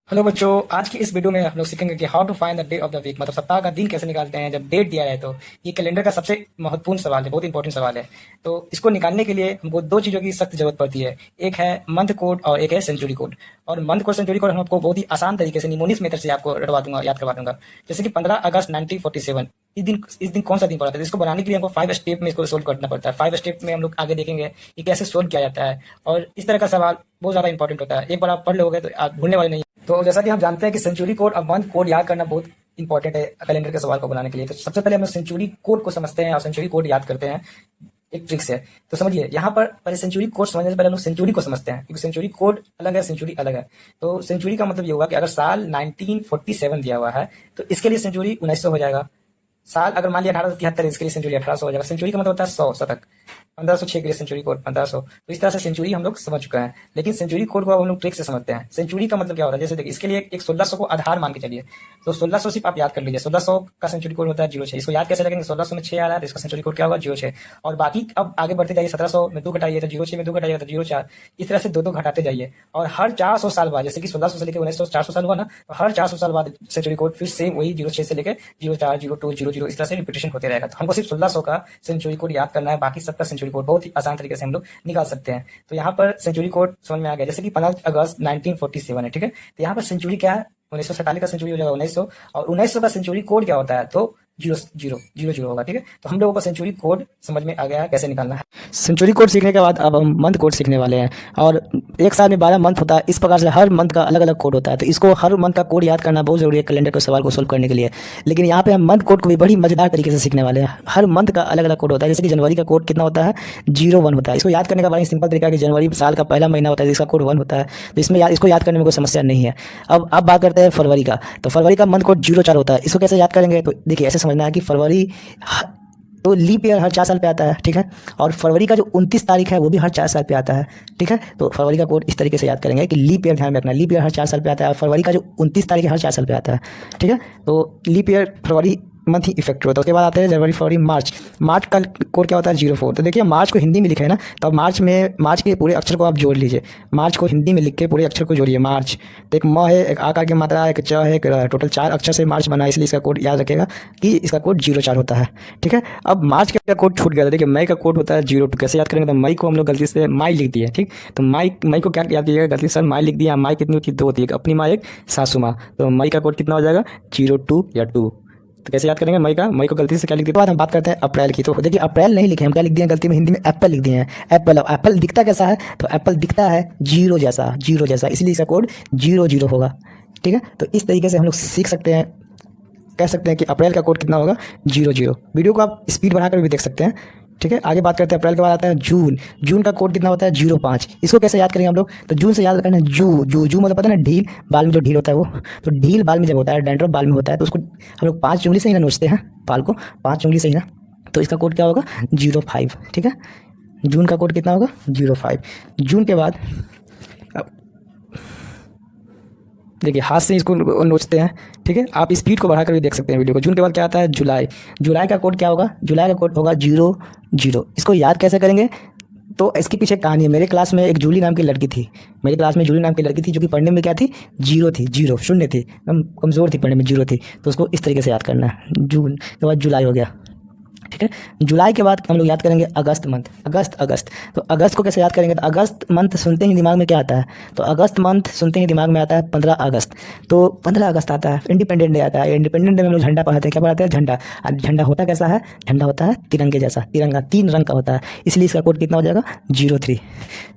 Hello बच्चों, आज की इस वीडियो में हम लोग सीखेंगे कि how to find the day of the week, मतलब सप्ताह का दिन कैसे निकालते हैं जब डेट दिया है। तो ये कैलेंडर का सबसे महत्वपूर्ण सवाल है, बहुत इंपॉर्टेंट सवाल है। तो इसको निकालने के लिए हमको दो चीज़ों की सख्त जरूरत पड़ती है। एक है मंथ कोड और एक है सेंचुरी कोड। और मंथ कोड सेंचुरी कोड हम आपको बहुत ही आसान तरीके से निमोनिक्स मेथड से आपको रटवा दूंगा, याद करवा दूंगा। जैसे कि 15 अगस्त 1947, इस दिन कौन सा दिन पड़ा था। इसको बनाने के लिए हमको 5 स्टेप में इसको सोल्व करना पड़ता है। 5 स्टेप में हम लोग आगे देखेंगे कि कैसे सोल्व किया जाता है। और इस तरह का सवाल बहुत ज़्यादा इंपॉर्टेंट होता है, एक बार आप पढ़ लोगे तो आप भूलने वाले नहीं। तो जैसा कि हम जानते हैं कि सेंचुरी कोड और मंथ कोड याद करना बहुत इंपॉर्टेंट है कैलेंडर के सवाल को बनाने के लिए। तो सबसे पहले हम सेंचुरी कोड को समझते हैं और सेंचुरी कोड याद करते हैं। एक ट्रिक से तो समझिए, यहाँ पर पहले सेंचुरी कोड समझने से पहले हम लोग सेंचुरी को समझते हैं, क्योंकि सेंचुरी कोड अलग है, सेंचुरी अलग है। तो सेंचुरी का मतलब ये होगा कि अगर साल 1947 दिया हुआ है तो इसके लिए सेंचुरी 1900 हो जाएगा। साल अगर मान लिया 1873, इसके लिए सेंचुरी 1800 हो जाएगा। सेंचुरी का मतलब होता है 100 शतक। 1506 के लिए सेंचुरी कोड 1500। तो इस तरह से सेंचुरी हम लोग समझ चुके हैं। लेकिन सेंचुरी कोड को अब हम लोग ट्रिक से समझते हैं। सेंचुरी का मतलब क्या होता है, जैसे देखिए, इसके लिए एक 1600 को आधार मान के चलिए। तो 1600 सिर्फ आप याद कर लीजिए। 1600 का सेंचुरी कोड होता है 06। इसको याद कैसे रखेंगे, 1600 में 6 आ रहा है तो इसका सेंचुरी कोड क्या होगा, 06। और बाकी अब आगे बढ़ते जाइए, 1700 में 2 घटाइए तो 06 में 2 घटाइए तो 04। इस तरह से दो घटाते जाइए। और हर 400 साल बाद, जैसे कि 1600 से लेकर 1900 400 साल हुआ ना, तो हर 400 साल बाद सेंचुरी कोड फिर सेम वही 06 से लेकर 04, 02, 00 इस तरह से रिपीटेशन होते रहेगा। तो हमको सिर्फ 1600 का सेंचुरी कोड याद करना है, बाकी सबका सेंचुरी कोड बहुत ही आसान तरीके से हम लोग निकाल सकते हैं। तो यहाँ पर सेंचुरी कोड समझ में आ गया। जैसे कि 15 अगस्त 1947 है, ठीक है। तो यहाँ पर सेंचुरी क्या है, 1947 का सेंचुरी हो जाएगा 1900। और 1900 का सेंचुरी कोड क्या होता है, तो 0000 होगा, ठीक है। तो हम लोगों को सेंचुरी कोड समझ में आ गया है कैसे निकालना है। सेंचुरी कोड सीखने के बाद अब हम मंथ कोड सीखने वाले हैं। और एक साल में 12 मंथ होता है, इस प्रकार से हर मंथ का अलग अलग कोड होता है। तो इसको हर मंथ का कोड याद करना बहुत जरूरी है कैलेंडर के सवाल को सोल्व करने के लिए। लेकिन यहाँ पे हम मंथ कोड को भी बड़ी मजेदार तरीके से सीखने वाले हैं। हर मंथ का अलग अलग कोड होता है। जैसे कि जनवरी का कोड कितना होता है, 01 होता है। इसको याद करने का बड़ा सिंपल तरीका है कि जनवरी साल का पहला महीना होता है जिसका कोड 1 होता है। तो इसमें इसको याद करने में कोई समस्या नहीं है। अब बात करते हैं फरवरी का। तो फरवरी का मंथ कोड 04 होता है। इसको कैसे याद करेंगे, तो देखिए ऐसे समझना है कि फरवरी तो लीप ईयर हर 4 साल पे आता है, ठीक है। और फरवरी का जो 29 तारीख है वो भी हर 4 साल पे आता है, ठीक है। तो फरवरी का कोड इस तरीके से याद करेंगे कि लीप ईयर ध्यान में रखना, लीप ईयर हर 4 साल पे आता है। और फरवरी का जो 29 तारीख है हर 4 साल पे आता है, ठीक है। तो लीप ईयर फरवरी मंथ ही इफेक्ट होता है। उसके बाद आते हैं जनवरी, फरवरी, मार्च। मार्च का कोड क्या होता है, 04। तो देखिए मार्च को हिंदी में लिखा है ना, तो अब मार्च के पूरे अक्षर को आप जोड़ लीजिए। मार्च को हिंदी में लिख के पूरे अक्षर को जोड़िए। मार्च तो एक म है, एक आकार की मात्रा है, एक च है, एक टोटल 4 अक्षर से मार्च बना है, इसलिए इसका कोड याद रखेगा कि इसका कोड 04 होता है, ठीक है। अब मार्च का कोड छूट गया था। देखिए मई का कोड होता है 02। कैसे याद करेंगे, तो मई को हम लोग गलती से माई लिख दिए, ठीक। तो मई को क्या याद कीजिएगा, गलती से माई लिख दिया। माई कितनी होती है, 2 होती है, अपनी माँ एक सासू माँ। तो मई का कोड कितना हो जाएगा, 02 या 2। तो कैसे याद करेंगे मई को गलती से क्या लिख दिया। बाद हम बात करते हैं अप्रैल की। तो देखिए अप्रैल नहीं लिखे, हम क्या लिख दिए गलती में, हिंदी में एप्पल लिख दिए हैं। एप्पल दिखता कैसा है, तो एप्पल दिखता है जीरो जैसा, इसलिए इसका कोड 00 होगा, ठीक है। तो इस तरीके से हम लोग सीख सकते हैं, कह सकते हैं कि अप्रैल का कोड कितना होगा, 00। वीडियो को आप स्पीड बढ़ाकर भी देख सकते हैं, ठीक है। आगे बात करते हैं अप्रैल के बाद आता है जून। जून का कोड कितना होता है, 05। इसको कैसे याद करेंगे हम लोग, तो जून से याद करना है जू मतलब पता है ना, ढील, बाल में जो ढील होता है वो। तो ढील बाल में जब होता है, डैंड्रफ बाल में होता है, तो उसको हम लोग 5 उंगली से ही ना नोचते हैं, बाल को 5 उंगली से ही ना। तो इसका कोड क्या होगा, 05, ठीक है। जून का कोड कितना होगा, 05। जून के बाद देखिए हाथ से इसको नोचते हैं, ठीक है। आप स्पीड को बढ़ाकर भी देख सकते हैं वीडियो को। जून के बाद क्या आता है, जुलाई का कोड क्या होगा, जुलाई का कोड होगा 00। इसको याद कैसे करेंगे, तो इसके पीछे कहानी है। मेरे क्लास में एक जूली नाम की लड़की थी, जो कि पढ़ने में क्या थी, जीरो शून्य थी, एकदम कमज़ोर थी पढ़ने में, 0 थी। तो उसको इस तरीके से याद करना है। जून के बाद जुलाई हो गया, ठीक है। जुलाई के बाद हम लोग याद करेंगे अगस्त मंथ। अगस्त तो अगस्त को कैसे याद करेंगे, तो अगस्त मंथ सुनते ही दिमाग में क्या आता है, तो अगस्त मंथ सुनते ही दिमाग में आता है 15 अगस्त। तो 15 अगस्त आता है, इंडिपेंडेंट डे आता है। इंडिपेंडेंट डे में हम लोग झंडा पढ़ाते हैं। क्या पढ़ाते हैं, झंडा। झंडा होता कैसा है, झंडा होता है तिरंगे जैसा, तिरंगा 3 रंग का होता है, इसलिए इसका कोड कितना हो जाएगा, 03।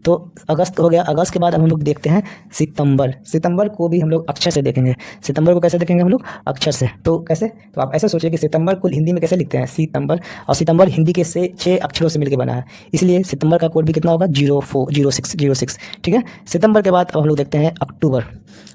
तो अगस्त हो गया। अगस्त के बाद हम लोग देखते हैं सितंबर को भी हम लोग अक्षर से देखेंगे। सितंबर को कैसे देखेंगे हम लोग, अक्षर से। तो कैसे, तो आप ऐसे सोचिए कि सितंबर को हिंदी में कैसे लिखते हैं, सितंबर। और सितंबर हिंदी के से 6 अक्षरों से मिलकर बना है, इसलिए सितंबर का कोड भी कितना होगा, 06, ठीक है। सितंबर के बाद अब हम लोग देखते हैं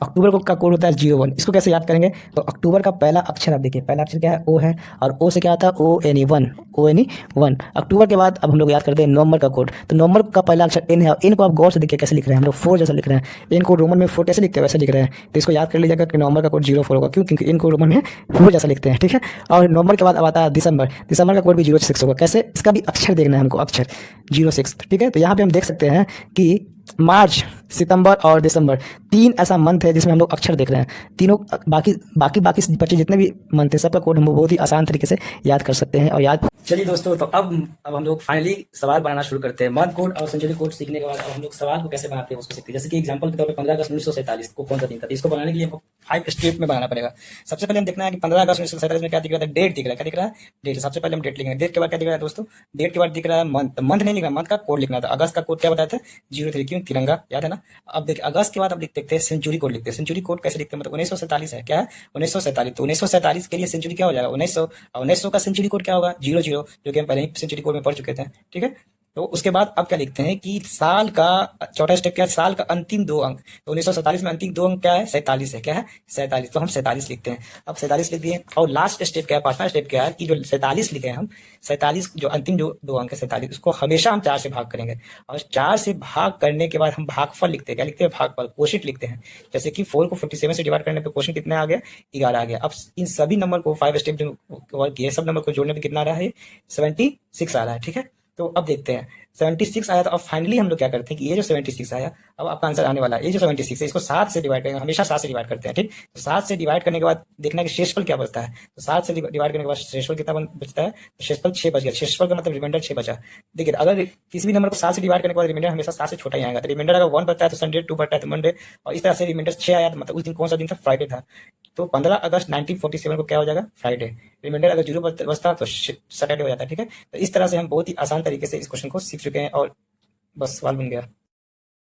अक्टूबर को का कोड होता है 01। इसको कैसे याद करेंगे, तो अक्टूबर का पहला अक्षर आप देखिए, पहला अक्षर क्या है, ओ है, और ओ से क्या आता है, ONE1। अक्टूबर के बाद अब हम लोग याद करते हैं नवंबर का कोड। तो नवंबर का पहला अक्षर N है। N को आप गौर से देखिए कैसे लिख रहे हैं, हम लोग 4 जैसा लिख रहे हैं। N को रोमन में 4 कैसे लिखते हैं, वैसे लिख रहे हैं। तो इसको याद कर लीजिएगा कि नवंबर का कोड 04 होगा, क्यों, क्योंकि N को रोमन में 4 जैसा लिखते हैं, ठीक है। और नवंबर के बाद अब आता है दिसंबर का कोड भी 06 होगा। कैसे, इसका भी अक्षर देखना है हमको, अक्षर 06, ठीक है। तो यहाँ पे हम देख सकते हैं कि मार्च सितंबर और दिसंबर, 3 ऐसा मंथ है जिसमें हम लोग अक्षर देख रहे हैं। तीनों बाकी बाकी बाकी बचे जितने भी मंथ है सबका कोड हम बहुत ही आसान तरीके से याद कर सकते हैं और याद। चलिए दोस्तों, तो अब हम लोग फाइनली सवाल बनाना शुरू करते हैं। मंथ कोड और सेंचुरी कोड सीखने के बाद अब हम लोग सवाल को कैसे बनाते हैं उसको सीखते हैं। जैसे कि एग्जांपल के तौर पे 15 अगस्त 1947 को कौन सा दिन था, तो इसको बनाने के लिए हमको 5 स्टेप में बनाना पड़ेगा। सबसे पहले हम देखना है कि 15 अगस्त 1947 में क्या दिख रहा था, डेट दिख रहा है। क्या दिख रहा है? डेट। सबसे पहले हम डेट लिखेंगे। डेट के बाद क्या दिख रहा है दोस्तों? डेट के बाद दिख रहा है मंथ। मंथ नहीं लिखना, मंथ का कोड लिखना था। अगस्त का कोड क्या बताया था? 03। क्यों? तिरंगा, याद है ना। अब देखिए अगस्त के बाद अब देखते हैं सेंचुरी कोड लिखते हैं। सेंचुरी कोड कैसे लिखते हैं, मतलब 1947 है। क्या है? 1947। तो 1947 के लिए सेंचुरी क्या हो जाएगा? 1900। 1900 का सेंचुरी कोड क्या होगा? 00, जो कि हम पहले ही सेंचुरी कोड में पढ़ चुके थे। ठीक है। तो उसके बाद अब क्या लिखते हैं कि साल का चौथा स्टेप क्या है? साल का अंतिम 2 अंक। तो 1947 में अंतिम 2 अंक क्या है? 47 है। क्या है? 47। तो हम 47 लिखते हैं। अब 47 लिख दिए। और लास्ट स्टेप क्या है? 5वां स्टेप क्या है कि जो 47 लिखे हैं हम, 47 जो अंतिम जो 2 अंक है 47, उसको हमेशा हम 4 से भाग करेंगे। और 4 से भाग करने के बाद हम भागफल लिखते हैं। क्या लिखते हैं? भागफल, कोशिश लिखते हैं। जैसे कि 4 को 47 से डिवाइड करने पे क्वेश्चन कितना आ गया? 11 आ गया। अब इन सभी नंबर को 5 स्टेप जो कवर किए, सब नंबर को जोड़ने पे कितना आ रहा है? 76 आ रहा है। ठीक है। तो अब देखते हैं 76 आया। तो अब फाइनली हम लोग क्या करते हैं कि ये जो 76 आया, अब आपका आंसर आने वाला है। ये जो 76 है इसको 7 से डिवाइड करेंगे, हमेशा 7 से डिवाइड करते हैं। ठीक। तो 7 से डिवाइड करने के बाद देखना है कि शेषफल क्या बचता है। तो 7 से डिवाइड करने के बाद शेषफल कितना बचता है? तो शेषफल 6 बच गया। शेषफल का मतलब रिमाइंडर 6 बचा। देखिए अगर किसी भी नंबर को 7 से डिवाइड करने के बाद रिमाइंडर हमेशा 7 से छोटा ही आएगा। तो रिमाइंडर अगर 1 बचता है तो संडे, 2 बचता है तो मंडे, और इस तरह से रिमाइंडर 6 आया तो मतलब उस दिन कौन सा दिन था? फ्राइडे था। तो 15 अगस्त 1947 को क्या हो जाएगा? फ्राइडे। रिमाइंडर अगर 0 बचता तो सैटरडे हो जाता है। ठीक है। तो इस तरह से हम बहुत ही आसान तरीके से इस क्वेश्चन को सीख चुके हैं और बस सवाल बन गया।